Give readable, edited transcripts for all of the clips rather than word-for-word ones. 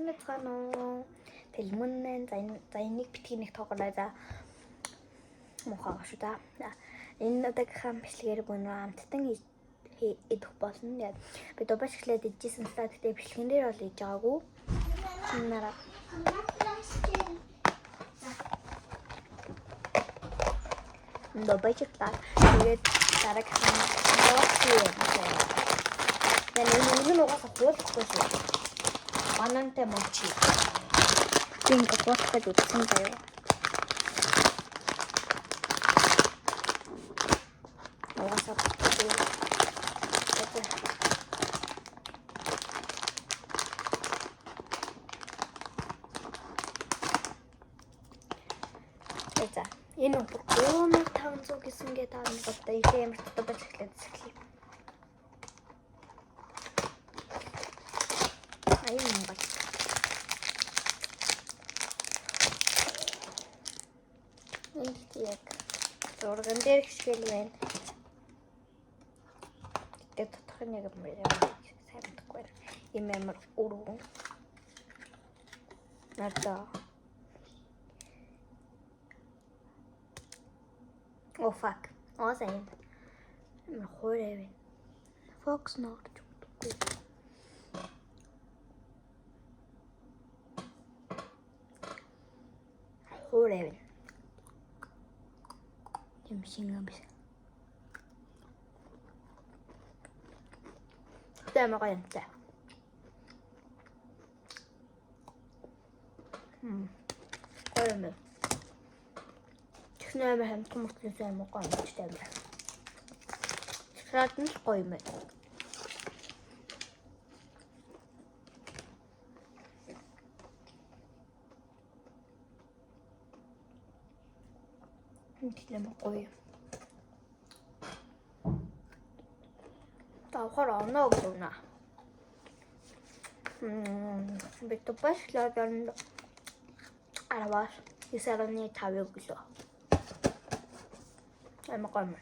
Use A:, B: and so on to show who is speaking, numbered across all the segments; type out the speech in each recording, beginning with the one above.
A: байцгаана уу? Тэлмүнэн за энийг битгий нэг тоглоо за. Мохоо шүү да. Энэ удаагийнхаа бичлэгээр бүгд амттан идэх болно. Би дубаж эхлээд идчихсэн та гэхдээ бичлэгэн дээр бол идэж байгаагүй. Нараа. Дубажлаа. Тэгээд дараагийнхаа яг энэ угаасаа хуулахгүй шүү. Банантай мочи. Тийм гохох гэж утсан заяа. Угаасаа за энэ бүр 3500 гэсэн гээ таа нэг одоо ямар дубаж эхлээд сэхлээ. Аюун баг. Энд яг зурган дээр хишгэл байна. Тэгээд тодорхой нэг юм сайн мэдхгүй байна. Ийм амар өргөн. Надаа. Oh fuck. Сайн. Хойроо. Fox норч өгдөггүй. Хойроо. Юм шингэн биш. Тэмээ гэнтэй. Хойроо. Чихнээ хамт мөртлөөс юм уу гомч тавьлаа. Шат нь гоё юм байна. Тэглэм гоё. Тавхар оноо гэнэ. Би топашлаа гэн араваш исараны тавыг гэлөө. Амгам.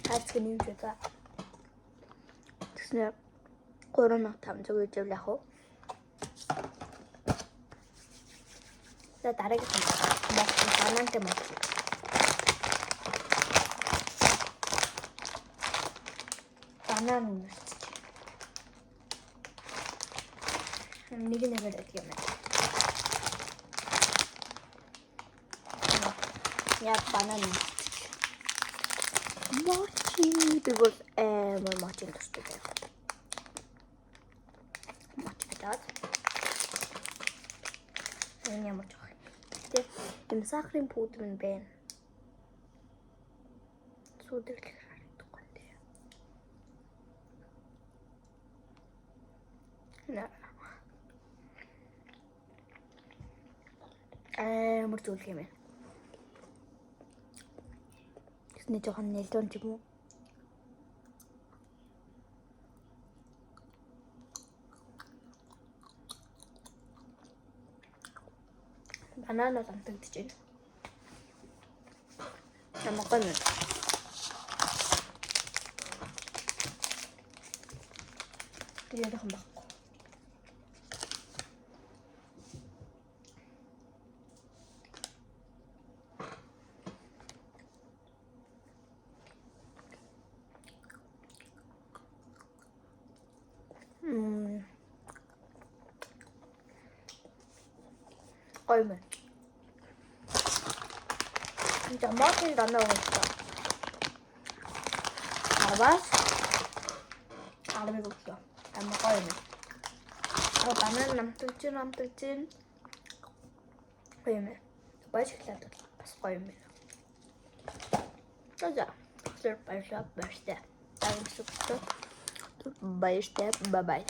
A: Хацгийн юм жига. Тэснэ 3500 гэж явлаа хөө. За дараагийн банантай мочи. Банан нүсч. Нэг нэгээр юм. Яг банан. Мочи тэгвэл мочи тусдаг. Мочи гэдэг. Энэ мочи. Им сахарын пудр нь байна. Сүдэрлэх харагдахгүй дээ. Мөр зүйл юм байна. Тэсний жоохон нэлдэн ч юм уу. Банан бол амтагдаж байна. Ямаган. Яахан баггүй. Гоё юм. Томатын данаа өгсөн. Аваас. Армиг өгсөн. Гоё юм. Банан намталж. Гоё юм. Бааш эхлээд бас гоё юм. За. Тэр баярлалаа. Баяртай. Баяртай. Бай бай.